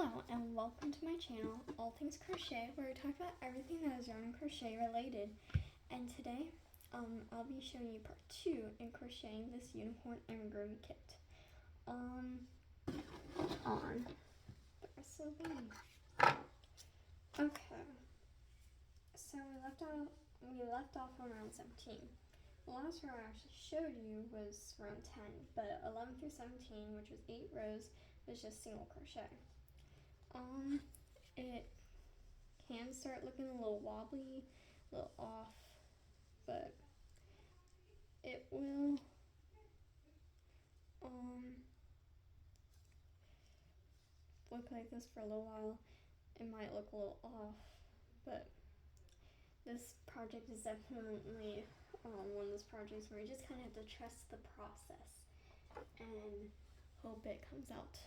Hello and welcome to my channel, All Things Crochet, where we talk about everything that is yarn and crochet related. And today, I'll be showing you part 2 in crocheting this Unicorn Amigurumi Kit. On the rest of the leaf. Okay, so we left off on round 17. The last row I actually showed you was round 10, but 11 through 17, which was 8 rows, was just single crochet. It can start looking a little wobbly, a little off, but it will look like this for a little while. It might look a little off, but this project is definitely one of those projects where you just kind of have to trust the process and hope it comes out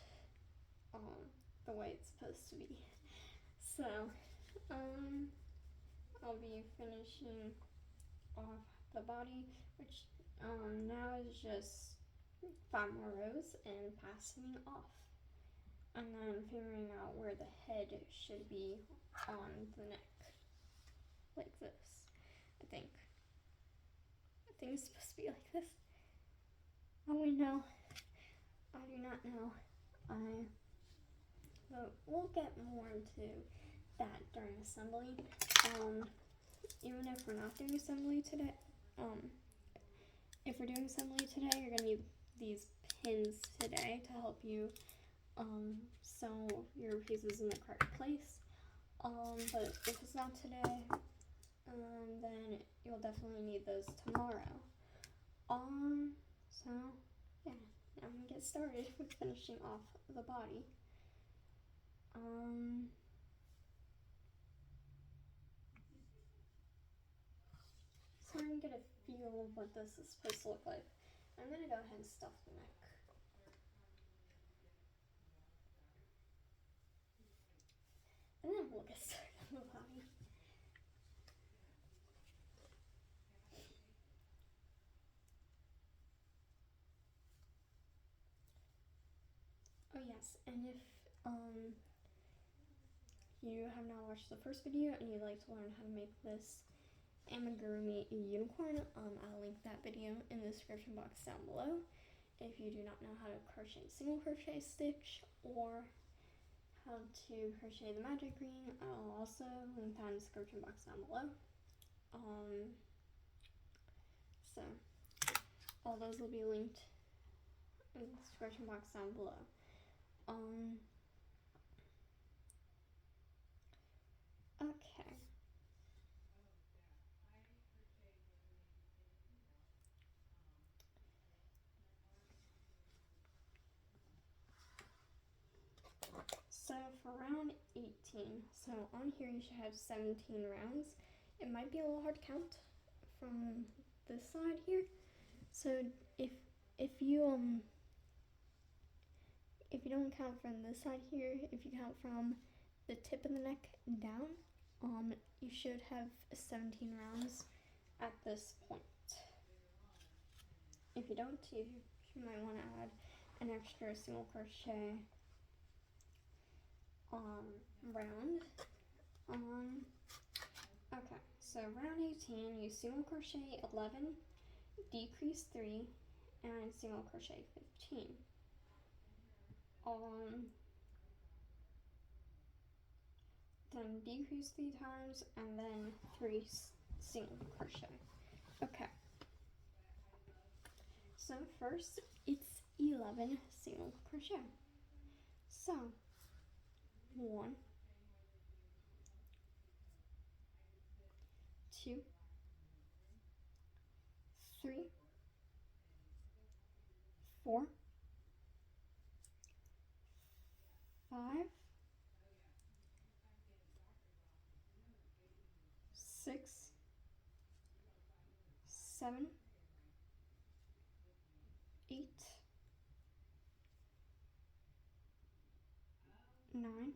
the way it's supposed to be. So I'll be finishing off the body, which now is just 5 more rows and passing off, and then figuring out where the head should be on the neck, like this. I think it's supposed to be like this. Oh wait, no, I do not know. But we'll get more into that during assembly. Even if we're not doing assembly today, if we're doing assembly today, you're gonna need these pins today to help you sew your pieces in the correct place. But if it's not today, then you'll definitely need those tomorrow. So yeah, now I'm gonna get started with finishing off the body. So I'm gonna get a feel of what this is supposed to look like. I'm gonna go ahead and stuff the neck. And then we'll get started on the body. Oh yes, and if you have not watched the first video and you'd like to learn how to make this amigurumi unicorn, I'll link that video in the description box down below. If you do not know how to crochet single crochet stitch or how to crochet the magic ring, I'll also link that in the description box down below. So all those will be linked in the description box down below. Okay. So for round 18, so on here you should have 17 rounds. It might be a little hard to count from this side here. So if you don't count from this side here, if you count from the tip of the neck down, you should have 17 rounds at this point. If you don't, you might want to add an extra single crochet round. Okay, so round 18, you single crochet 11, decrease 3, and single crochet 15. Then decrease 3 times and then 3 single crochet. Okay, so first it's 11 single crochet. So 1, 2, 3, 4, 5, 6, 7, 8, 9,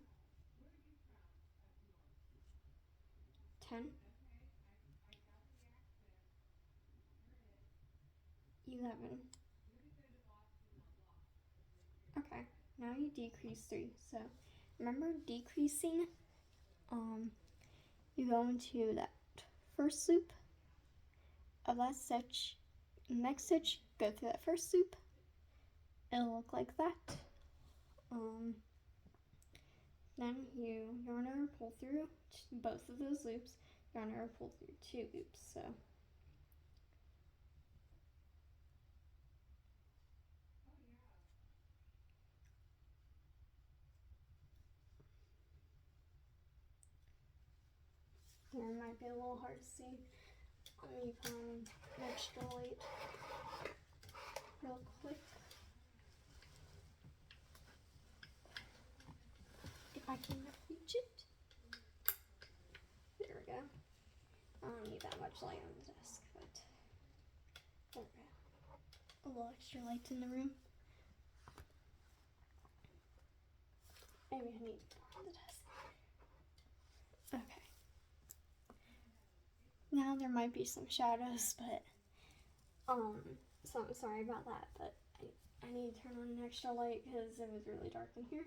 10, 11. Okay, now you decrease 3. So remember decreasing? You go into that first loop of that stitch, next stitch, go through that first loop. It'll look like that. Then you yarn over, pull through both of those loops, yarn over, pull through 2 loops. So there might be a little hard to see. Let me find an extra light real quick. If I can reach it. There we go. I don't need that much light on the desk, but there we go. A little extra light in the room. Maybe I need more on the desk. Okay. Now there might be some shadows, but so I'm sorry about that, but I need to turn on an extra light because it was really dark in here.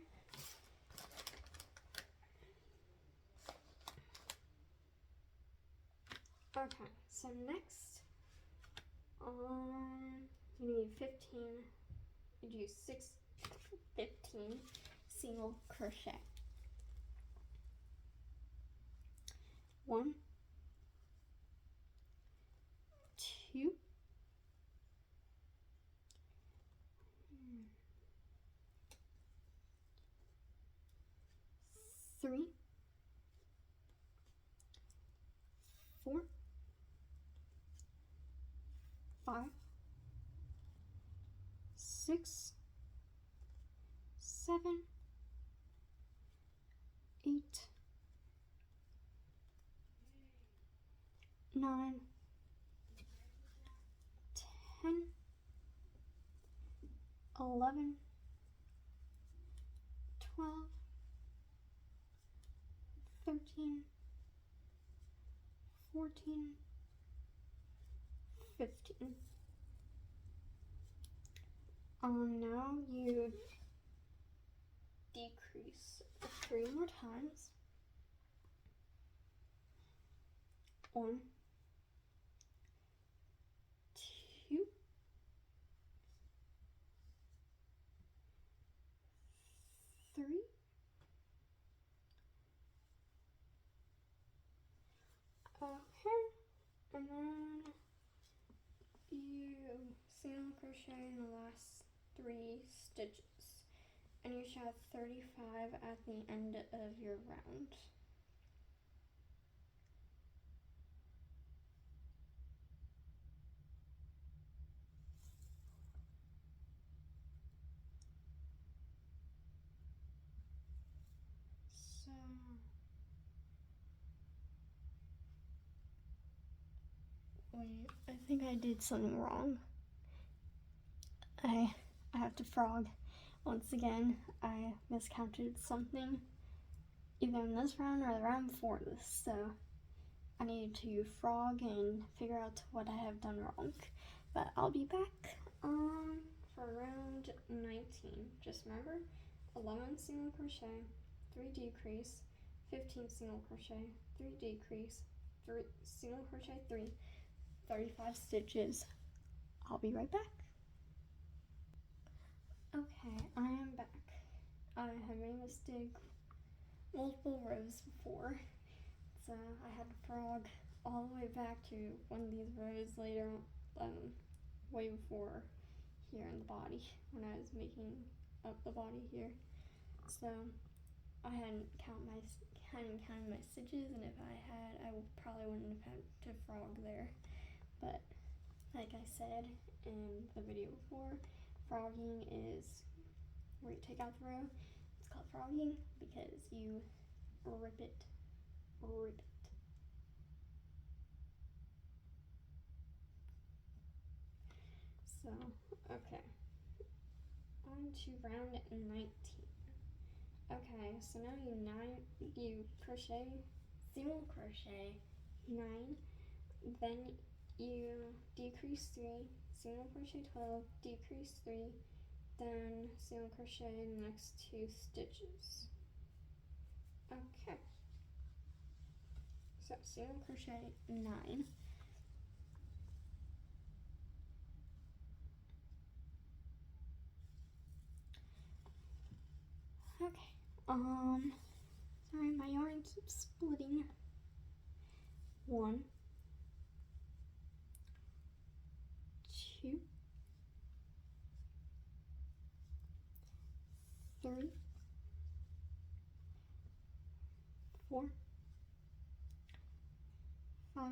Okay, so next, you need 15, you do 15 single crochet. 1, 2, 3, 4, 5, 6, 7, 8, 9, 10, 11, 12, 13, 14, 15. Now you decrease 3 more times. 1, 2, 3, okay, and then you single crochet in the last 3 stitches, and you should have 35 at the end of your round. So wait, I think I did something wrong. I have to frog. Once again, I miscounted something, either in this round or the round before this, so I need to frog and figure out what I have done wrong. But I'll be back for round 19. Just remember, 11 single crochet, 3 decrease, 15 single crochet, 3 decrease, 3 single crochet, 3, 35 stitches. I'll be right back. Okay, I am back. I have made a mistake multiple rows before, so I had to frog all the way back to one of these rows later, way before here in the body, when I was making up the body here. So I hadn't counted my stitches, and if I had, I probably wouldn't have had to frog there. But like I said in the video before, frogging is where you take out the row. It's called frogging because you rip it. So, okay. On to round 19. Okay, so now you crochet, single crochet 9, then you decrease 3, single crochet 12, decrease 3, then single crochet in the next 2 stitches. Okay. So single crochet 9. Okay. Sorry, my yarn keeps splitting. 1, 2, 3, 4, 5,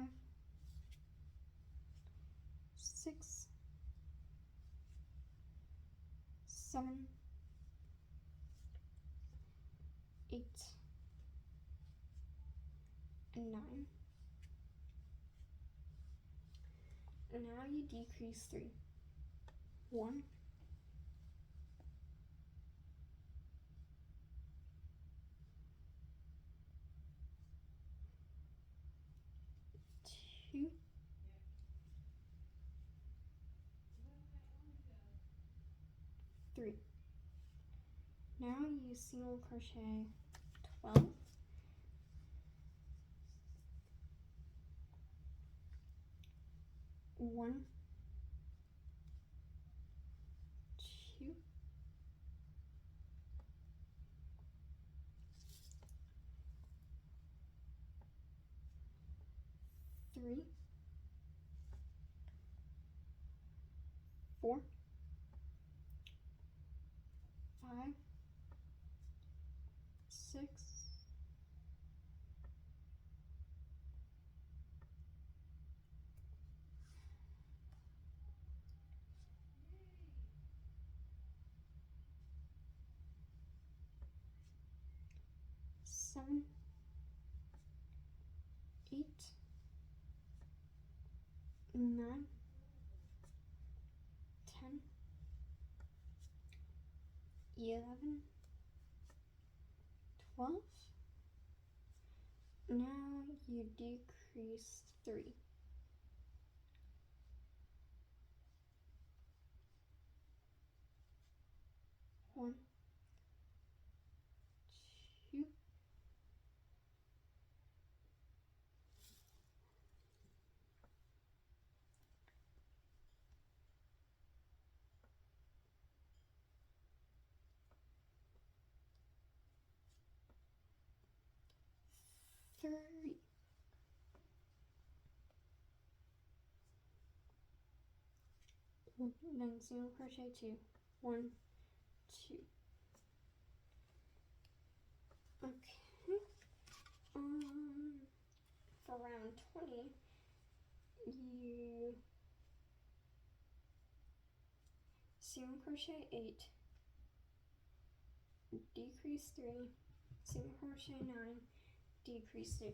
6, 7, 8, and 9. And now you decrease 3. 1, 2, 3. Now you single crochet 12. 1, 2, 3, 4, 5, 6, 7, 8, 9, 10, 11, 12. Now you decrease 3. 1, 2, 3. Then single crochet 2. 1, 2. Okay. For round 20, you single crochet 8, decrease 3, single crochet 9, decrease 3.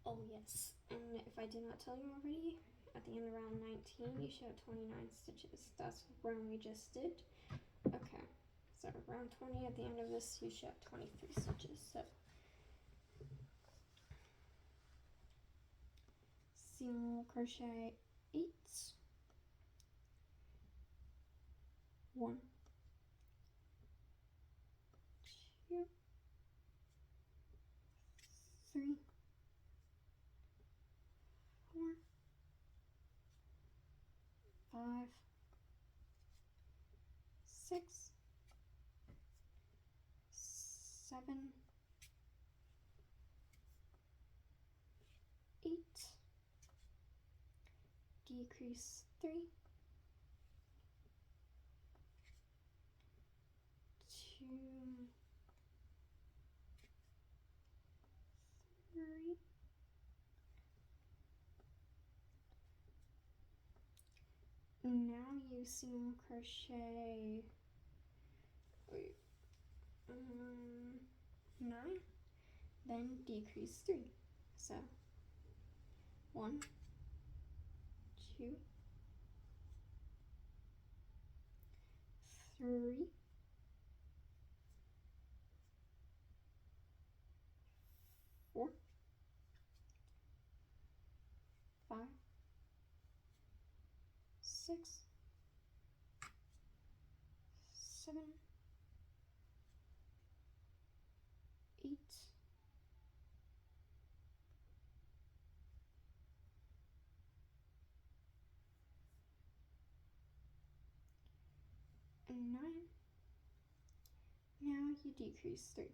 Oh yes, and if I did not tell you already, at the end of round 19 you should have 29 stitches. That's the round we just did. Okay, so round 20, at the end of this you should have 23 stitches. So single crochet 8, 1, 2, 3, 4, 5, 6, 7, 8, decrease 3, 2, 3, now you single crochet 9, then decrease 3. So 1, 2, 3, 4, 5, 6, 7, 8, 29. Now you decrease 3.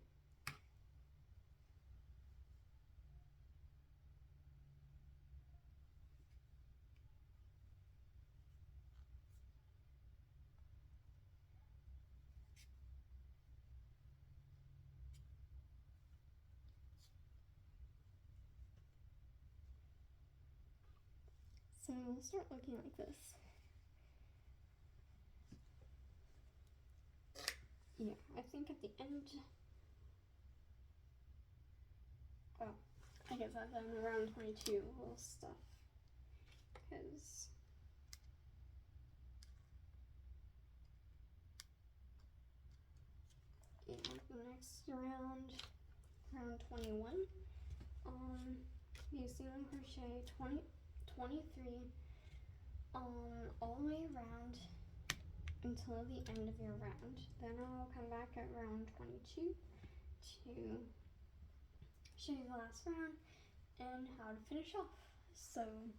So we'll start looking like this. Yeah, I think at the end, oh, I guess I've done around 22 little stuff, because yeah, the next round 21, you single crochet 23 all the way around until the end of your round. Then I'll come back at round 22 to show you the last round and how to finish off. So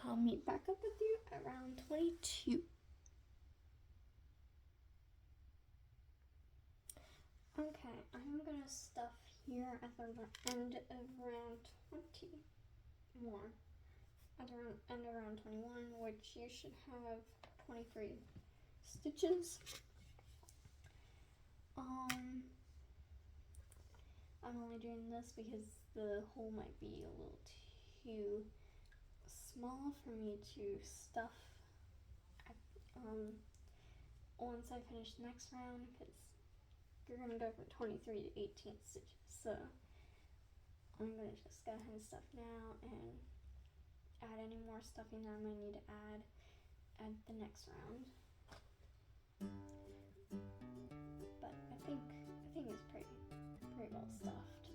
I'll meet back up with you at round 22. Okay, I'm gonna stuff here at the end of round 21. At the end of round 21, which you should have 23 stitches. I'm only doing this because the hole might be a little too small for me to stuff once I finish the next round, because you're going to go from 23 to 18 stitches. So I'm going to just go ahead and stuff now and add any more stuffing that I might need to add at the next round. But I think it's pretty well stuffed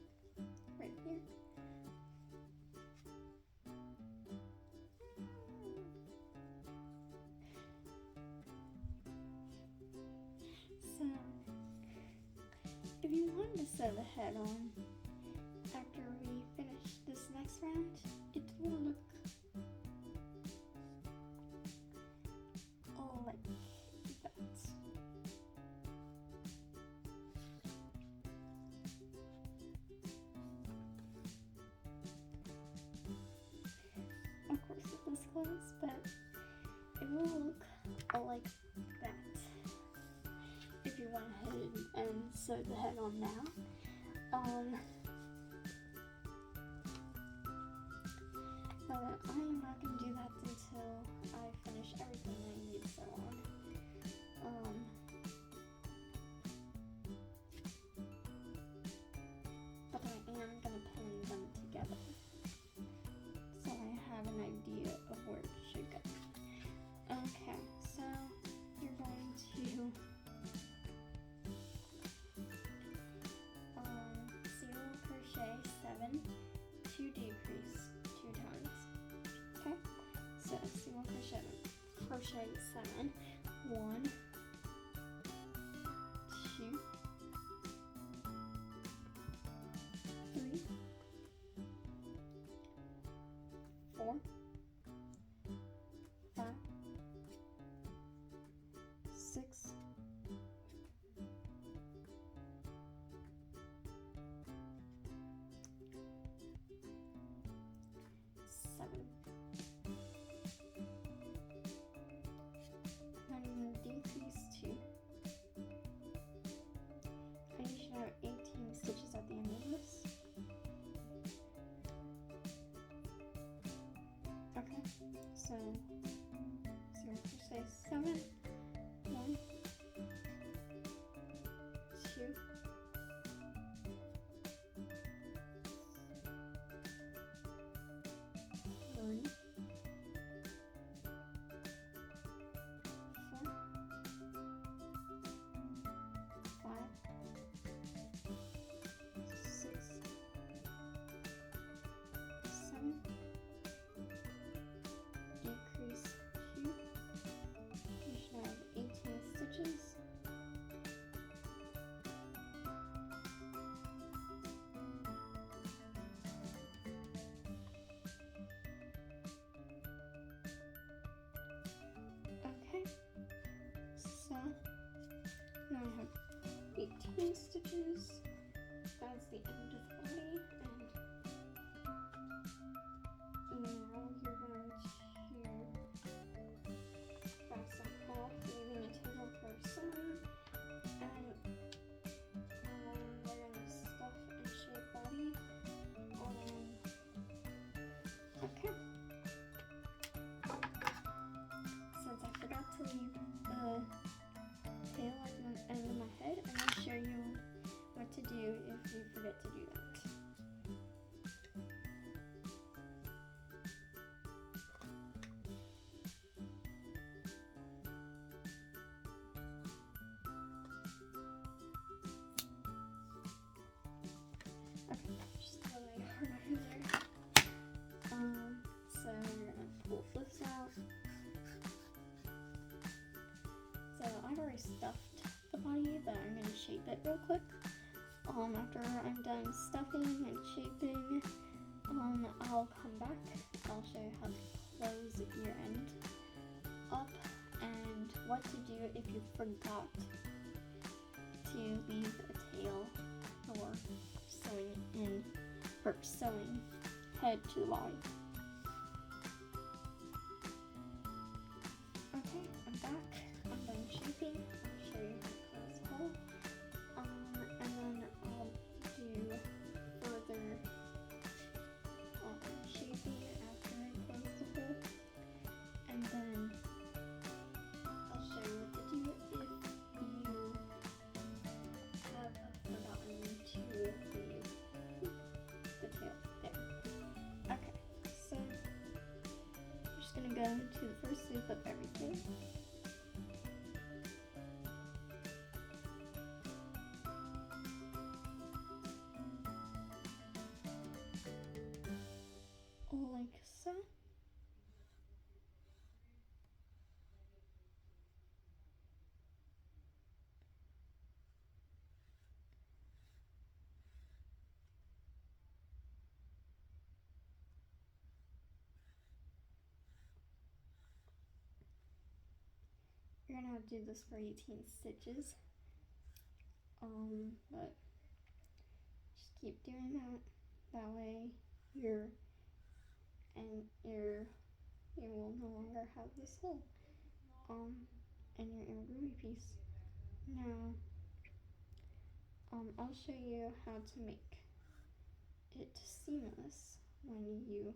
right here. So if you want to sew the head on after we finish this next round, it will look all like that. Of course with this clothes, but it will look all like that if you went ahead and sewed the head on now. But I am not going to do that until I finish everything I need to sew on. But I am going to pin them together, so I have an idea of where it should go. Okay, so you're going to single crochet 7 to decrease 2 times. Okay, so single crochet 7, 1, 2, 3, 4, 5, 6, 7. I'm going to decrease 2. And you should have 18 stitches at the end of this. Okay, so crochet 7, 1, 2, 3, 4, 5, 6, 7, decrease 2, you should 18 stitches. That's the end of the body, and now you're going to fasten off, leaving a tail for sewing, and we're going to stuff and shape body. Okay. Since I forgot to leave the tail at the end of my head, I'm going to show you what to do if you forget to do that. Okay, just a little hard over there. So you're gonna pull this out. So I've already stuffed the body, but I'm gonna shape it real quick. After I'm done stuffing and shaping, I'll come back. I'll show you how to close your end up and what to do if you forgot to leave a tail or sewing head to the body. Okay, I'm back. I'm done shaping. I'll show you how to close the hole. And then I'll do further shaping after I close the hole. And then I'll show you what to do if you have forgotten to leave the tail there. Okay, so I'm just gonna go to the first loop of everything. Like so. You're gonna have to do this for 18 stitches. But just keep doing that. That way you will no longer have this hole in your amigurumi piece. Now I'll show you how to make it seamless when you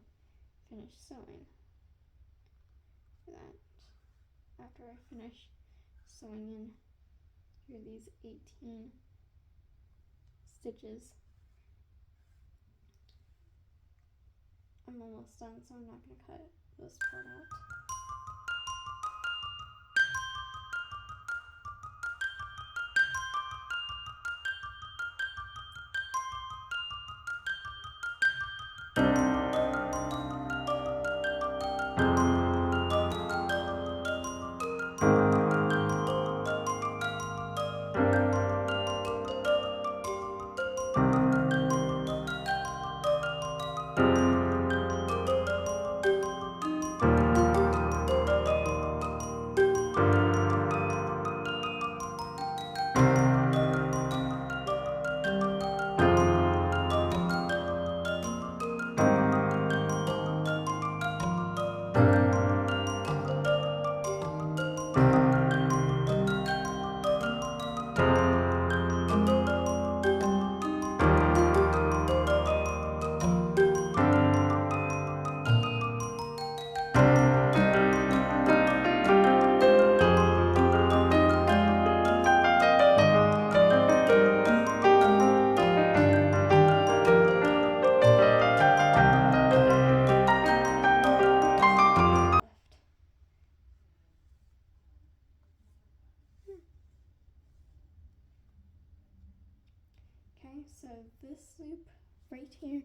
finish sewing. That after I finish sewing in through these 18 stitches, I'm almost done, so I'm not going to cut this part out. Okay, so this loop right here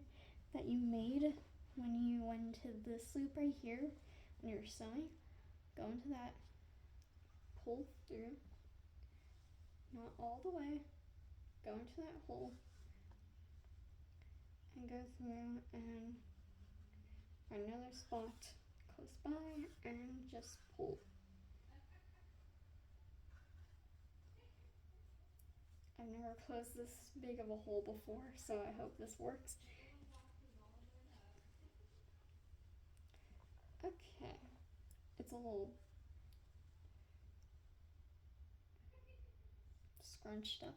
that you made when you went into this loop right here, when you're sewing, go into that, pull through, not all the way, go into that hole, and go through and find another spot close by and just pull. I've never closed this big of a hole before, so I hope this works. Okay, it's a little scrunched up,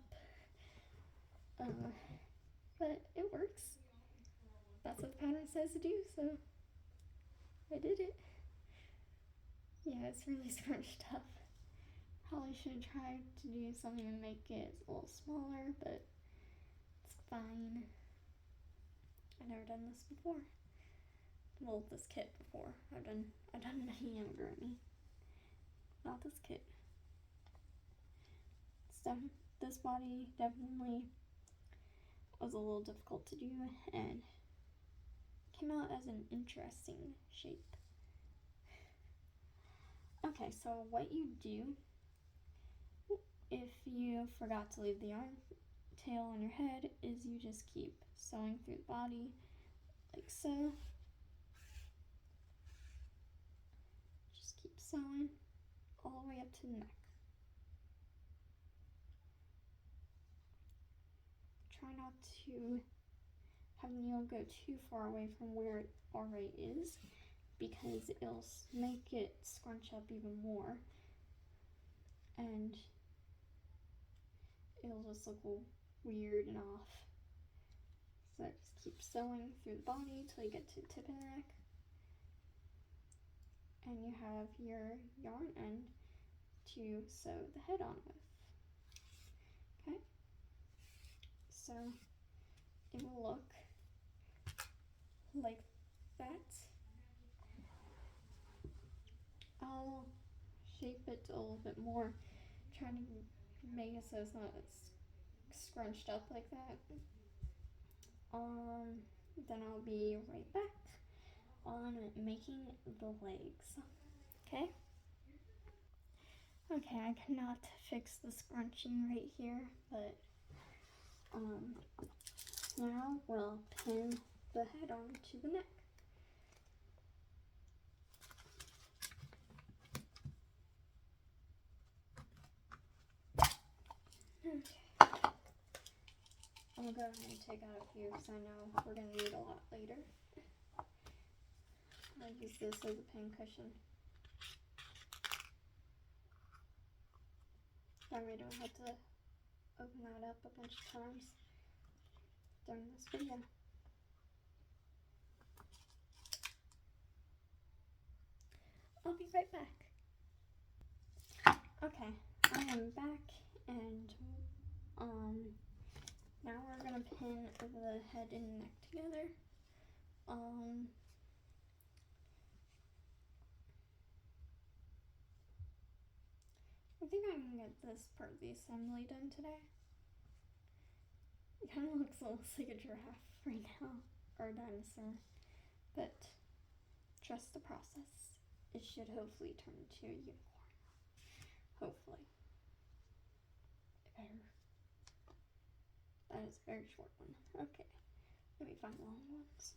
but it works. That's what the pattern says to do, so I did it. Yeah, it's really scrunched up. Probably should have tried to do something to make it a little smaller, but it's fine. I've never done this before. Well, this kit before. I've done many amigurumi. Not this kit. This body definitely was a little difficult to do and came out as an interesting shape. Okay, so what you do if you forgot to leave the yarn tail on your head is you just keep sewing through the body like so. Just keep sewing all the way up to the neck. Try not to have the needle go too far away from where it already is, because it'll make it scrunch up even more and it'll just look weird and off. So just keep sewing through the body till you get to the tip of the neck, and you have your yarn end to sew the head on with. Okay, so it will look like that. I'll shape it a little bit more, trying to make it so it's not scrunched up like that. Then I'll be right back on making the legs. Okay? Okay, I cannot fix the scrunching right here, but now we'll pin the head on to the neck. Okay. I'm gonna go ahead and take out a few because I know we're gonna need a lot later. I'll use this as a pin cushion. That way I don't have to open that up a bunch of times during this video. I'll be right back. Okay, I am back, and now we're gonna pin the head and neck together. I think I can get this part of the assembly done today. It kind of looks almost like a giraffe right now, or a dinosaur, but trust the process. It should hopefully turn into a unicorn. Hopefully. That is a very short one. Okay, let me find the long ones.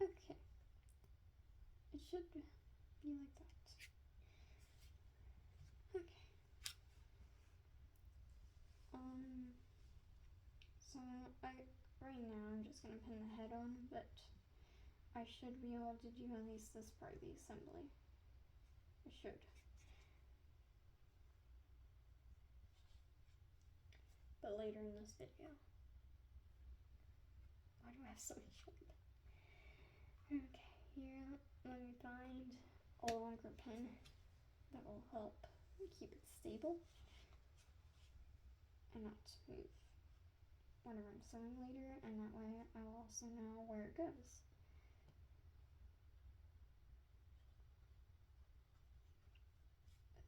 Okay, it should be like that. Okay. So right now I'm just gonna pin the head on, but I should be able to do at least this part of the assembly. I should. But later in this video. Why do I have so much wood? Okay, here, let me find a longer pin that will help keep it stable and not move whenever I'm sewing later, and that way I'll also know where it goes.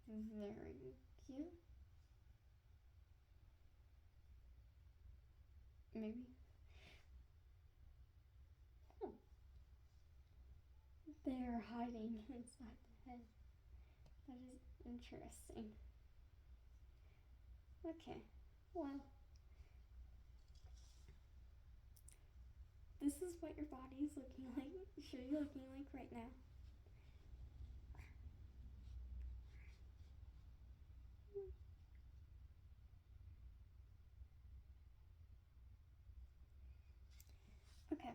Very cute. Maybe. Oh. They're hiding inside the head. That is interesting. Okay, well, this is what your body is looking like, should be looking like right now. Okay.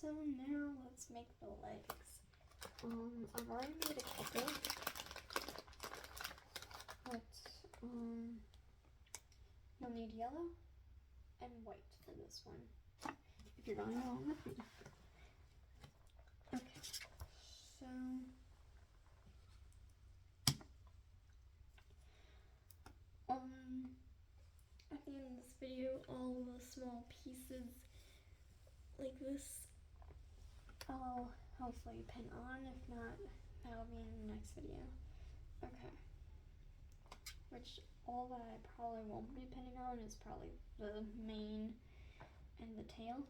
So now let's make the legs. I've already made a couple, but you'll need yellow and white for this one, if you're going along with me. Okay, so at the end of this video, all the small pieces like this I'll hopefully pin on. If not, that'll be in the next video. Okay. Which all that I probably won't be pinning on is probably the mane and the tail.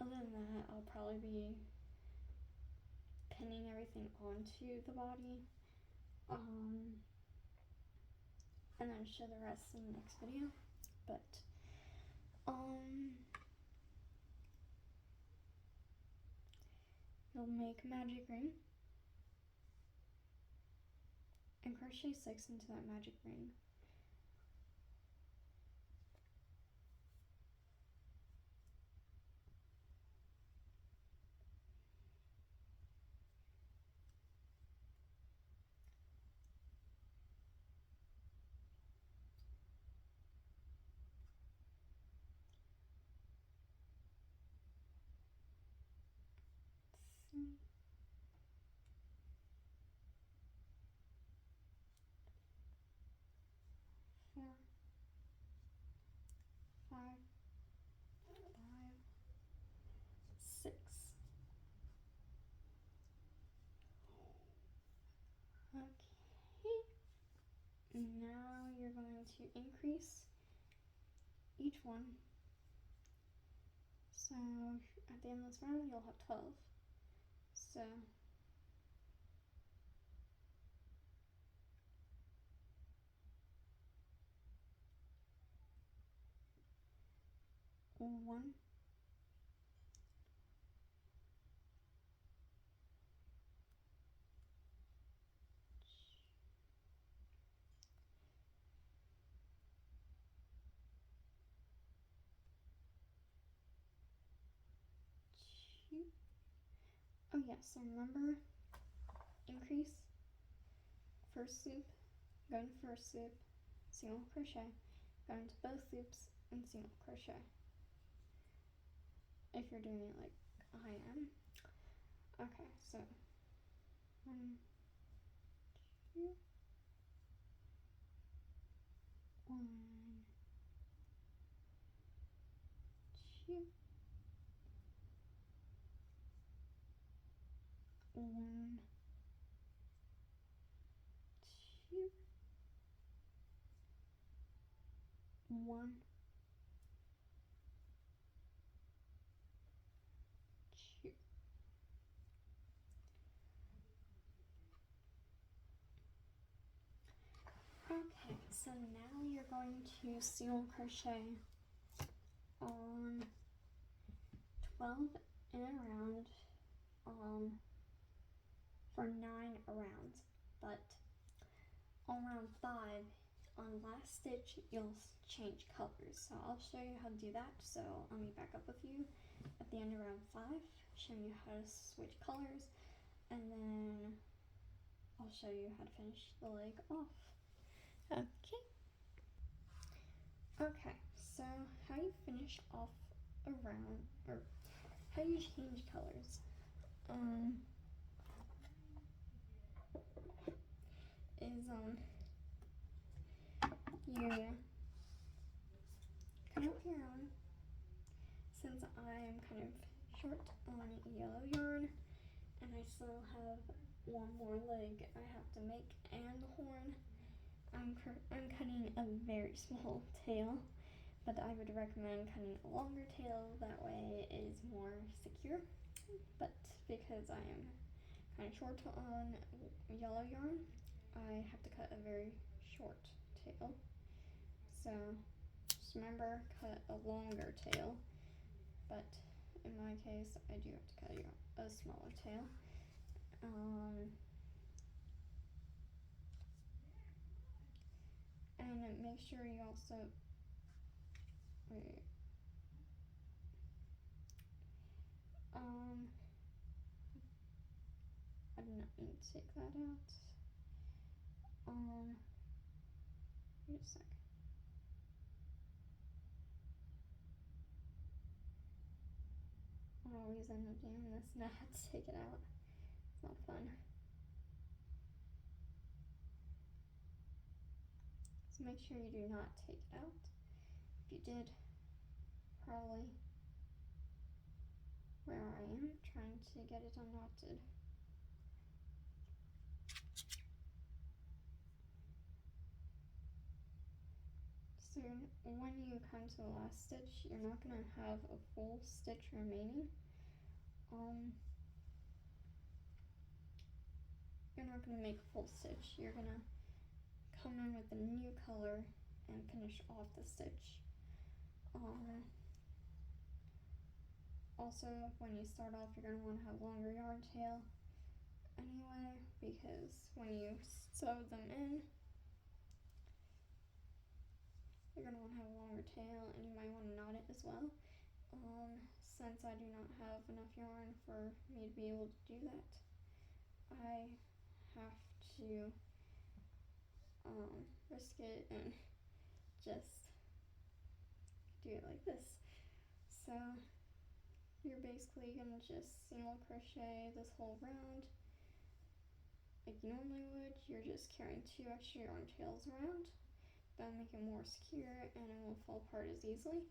Other than that, I'll probably be pinning everything onto the body. And then show the rest in the next video. But you'll make a magic ring and crochet 6 into that magic ring. Four, 5, 6. Okay. Now you're going to increase each one. So at the end of this round, you'll have 12. So one, two. Oh yeah, so remember, increase, first loop, go into first loop, single crochet, go into both loops, and single crochet. If you're doing it like I am. Okay, so 1, 2, 1, 2, 1, 2, 1, 2. Okay, so now you're going to single crochet on 12 in a round for 9 rounds, but on round 5, on last stitch, you'll change colors. So I'll show you how to do that. So let me back up with you at the end of round 5, showing you how to switch colors, and then I'll show you how to finish the leg off. Okay. Okay, so how you finish off a round, or how you change colors, is you cut out your own. Since I am kind of short on yellow yarn, and I still have one more leg I have to make and the horn, I'm cutting a very small tail, but I would recommend cutting a longer tail, that way it is more secure. But because I am kind of short on yellow yarn, I have to cut a very short tail. So just remember, cut a longer tail, but in my case I do have to cut a smaller tail. And make sure you also, wait, I do not need to take that out. Wait a sec. I always end up doing this and I have to take it out. It's not fun. So make sure you do not take it out. If you did, probably where I am trying to get it unknotted. So when you come to the last stitch, you're not going to have a full stitch remaining. You're not going to make a full stitch. You're going to come in with a new color and finish off the stitch. Also, when you start off, you're going to want to have a longer yarn tail anyway, because when you sew them in, you're going to want to have a longer tail, and you might want to knot it as well. Since I do not have enough yarn for me to be able to do that, I have to risk it and just do it like this. So you're basically going to just single crochet this whole round like you normally would. You're just carrying 2 extra yarn tails around. That'll make it more secure and it won't fall apart as easily.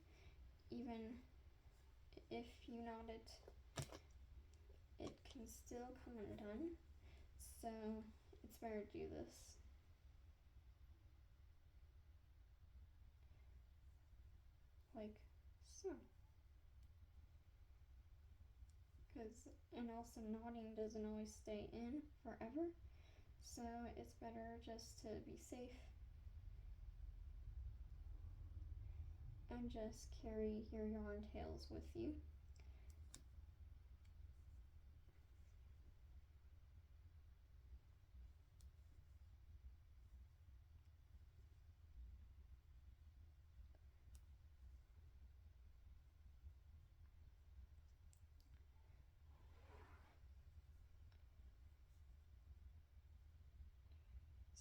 Even if you knot it, it can still come undone. So it's better to do this like so. And also knotting doesn't always stay in forever, so it's better just to be safe and just carry your yarn tails with you.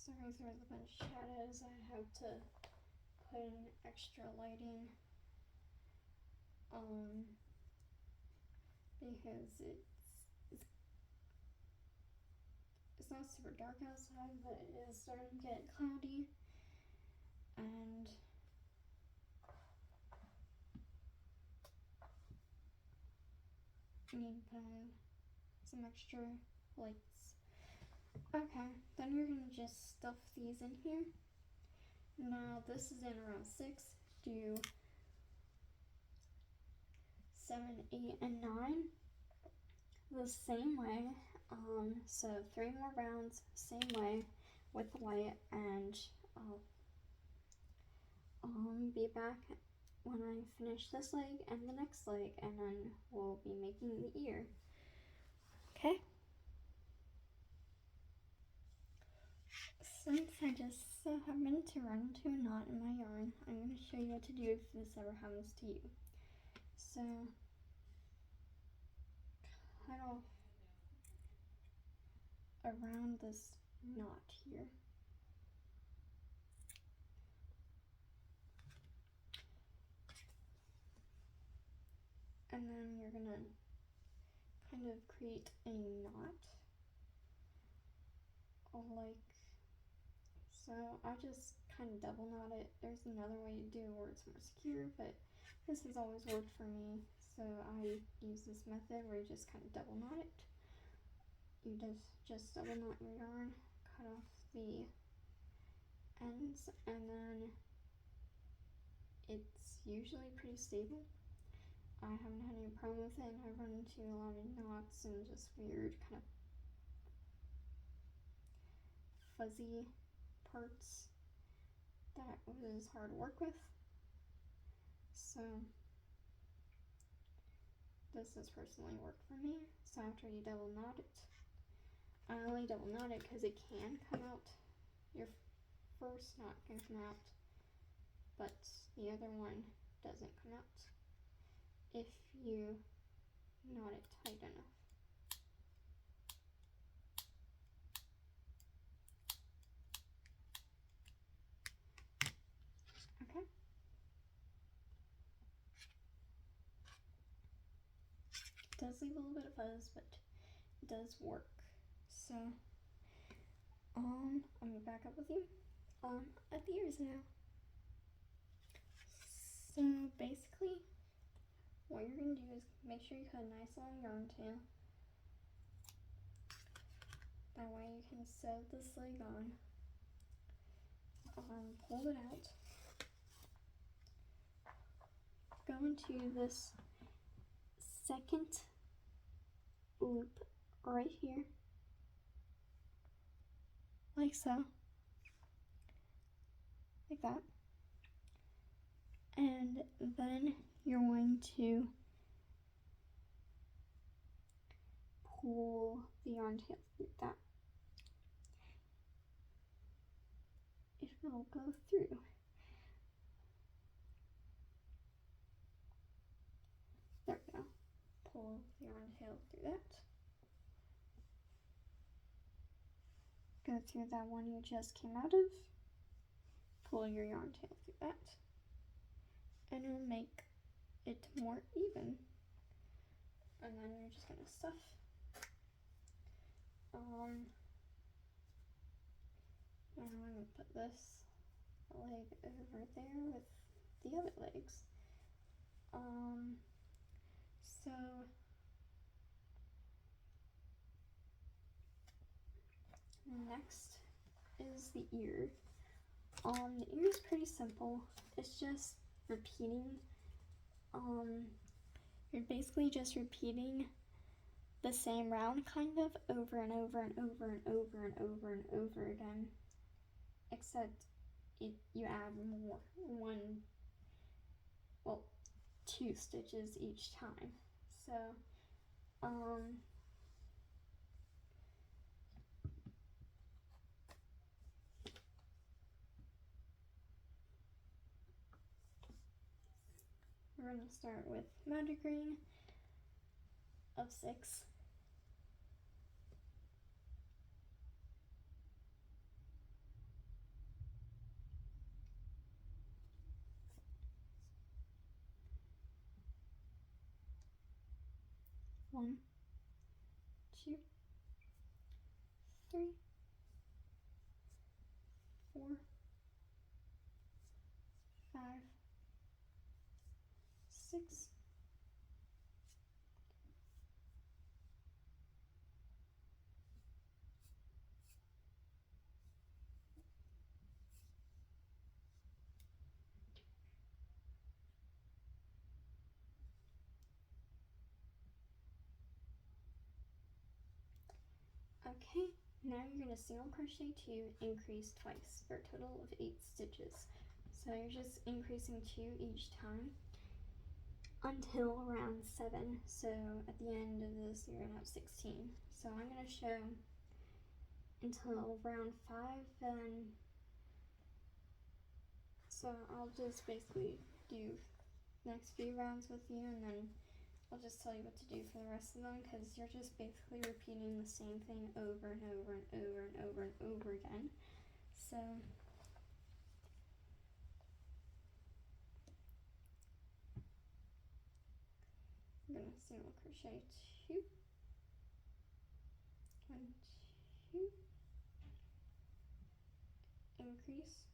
Sorry for the bunch of shadows. I have to put in extra lighting because it's not super dark outside, but it is starting to get cloudy, and I need to put on some extra lights. Okay, then you're gonna just stuff these in here. Now this is in round 6. Do 7, 8, and 9 the same way. So 3 more rounds, same way with the white, and I'll be back when I finish this leg and the next leg, and then we'll be making the ear. Okay? Since I just happened to run into a knot in my yarn, I'm going to show you what to do if this ever happens to you. So, cut off around this knot here. And then you're going to kind of create a knot, like so. I just kind of double knot it. There's another way to do it where it's more secure, but this has always worked for me, so I use this method where you just kind of double knot it. You just double knot your yarn, cut off the ends, and then it's usually pretty stable. I haven't had any problem with it, and I've run into a lot of knots and just weird kind of fuzzy parts that was hard to work with. So this has personally worked for me. So after you double knot it, I only double knot it because it can come out. Your first knot can come out, but the other one doesn't come out if you knot it tight enough. Okay. It does leave a little bit of fuzz, but it does work. So, I'm gonna back up with you at the ears now. So basically, what you're gonna do is make sure you cut a nice long yarn tail. That way you can sew this leg on. Pull it out. Go into this second loop right here, like so, like that, and then you're going to pull the yarn tail through that. It will go through. There we go. Pull the yarn tail through that. Go through that one you just came out of. Pull your yarn tail through that. And it'll make it more even. And then you're just gonna stuff. Now I'm gonna put this leg over there with the other legs. So next is the ear. The ear is pretty simple. It's just repeating. You're basically just repeating the same round kind of over and over and over and over and over and over again, except you add two stitches each time. So we're going to start with magic ring of 6. One, 2, 3, 4, 5, 6, Okay, now you're going to single crochet 2, increase twice for a total of 8 stitches. So you're just increasing 2 each time until round 7. So at the end of this, you're going to have 16. So I'm going to show until round 5, and so I'll just basically do next few rounds with you, and then I'll just tell you what to do for the rest of them, because you're just basically repeating the same thing over and over and over and over and over again. So I'm going to single crochet 2, 1, 2, increase,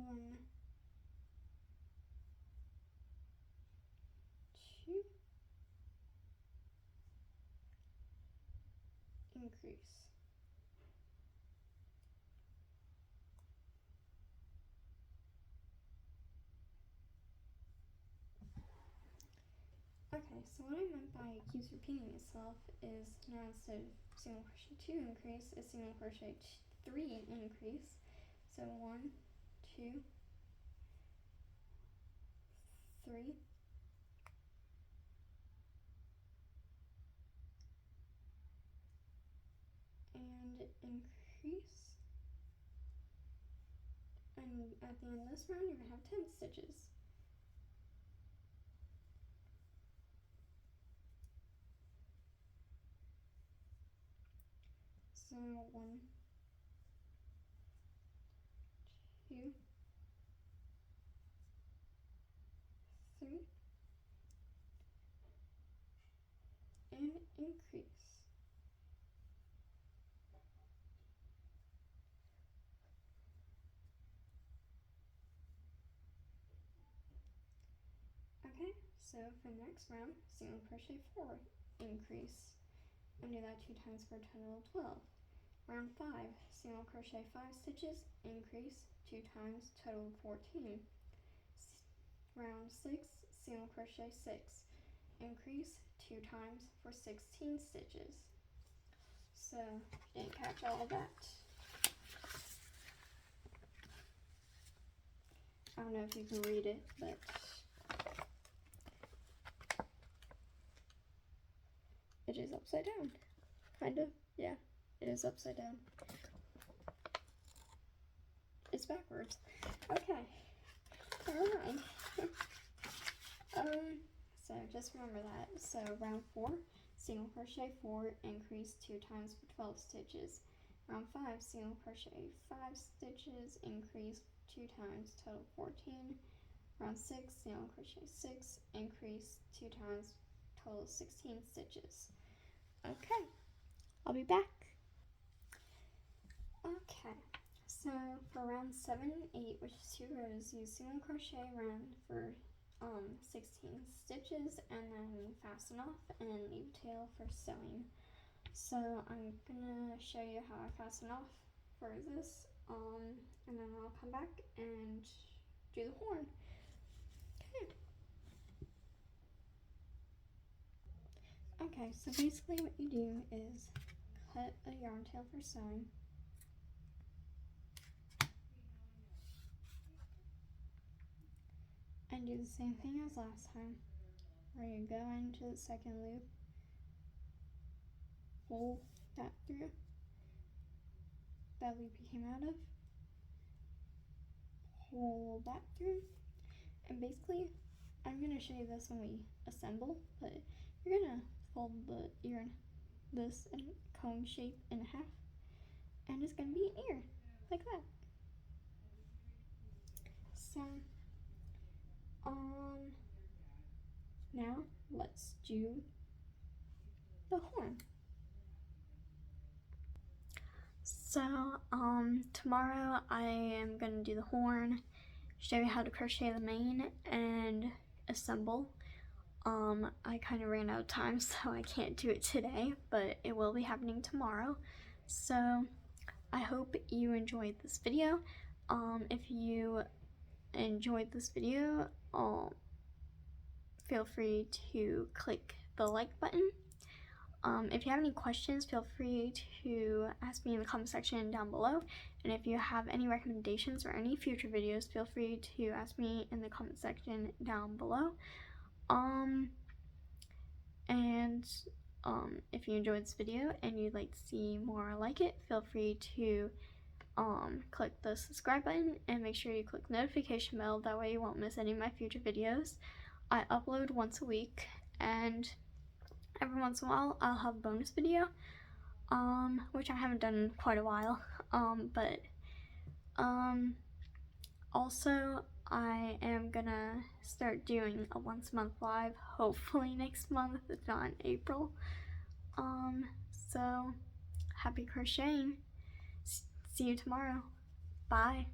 1, 2, increase. Okay, so what I meant by keeps repeating itself is now instead of single crochet 2 increase, it's single crochet 3 increase. So 1, 2, 3, and increase. And at the end of this round, you're going to have 10 stitches. So 1, 2, 3, and increase. Okay, so for the next round, single crochet 4, increase, and do that 2 times for a total of 12. Round 5, single crochet 5 stitches, increase, 2 times, total of 14. Round 6, single crochet 6, increase, 2 times for 16 stitches. So, didn't catch all of that. I don't know if you can read it, but it is upside down. Kind of, yeah, it is upside down. It's backwards. Okay, alright. So just remember that. So round 4, single crochet 4, increase 2 times for 12 stitches. Round 5, single crochet 5 stitches, increase 2 times, total 14. Round 6, single crochet 6, increase 2 times, total 16 stitches. Okay, I'll be back. Okay, so for round 7 and 8, which is 2 rows, use single crochet around for 16 stitches and then fasten off and leave tail for sewing. So I'm gonna show you how I fasten off for this, and then I'll come back and do the horn. Okay, so basically what you do is cut a yarn tail for sewing. And do the same thing as last time, where you go into the second loop, pull that through, that loop you came out of, pull that through, and basically, I'm going to show you this when we assemble, but you're going to fold the ear in this in cone shape in half, and it's going to be an ear, like that. So, now let's do the horn. So, tomorrow I am going to do the horn, show you how to crochet the mane, and assemble. I kind of ran out of time, so I can't do it today, but it will be happening tomorrow. So, I hope you enjoyed this video. If you enjoyed this video, feel free to click the like button. If you have any questions, feel free to ask me in the comment section down below. And if you have any recommendations or any future videos, feel free to ask me in the comment section down below. If you enjoyed this video and you'd like to see more like it, feel free to click the subscribe button and make sure you click the notification bell. That way you won't miss any of my future videos. I upload once a week, and every once in a while I'll have a bonus video, which I haven't done in quite a while, also I am gonna start doing a once a month live, hopefully next month, if not in April. So happy crocheting. See you tomorrow. Bye.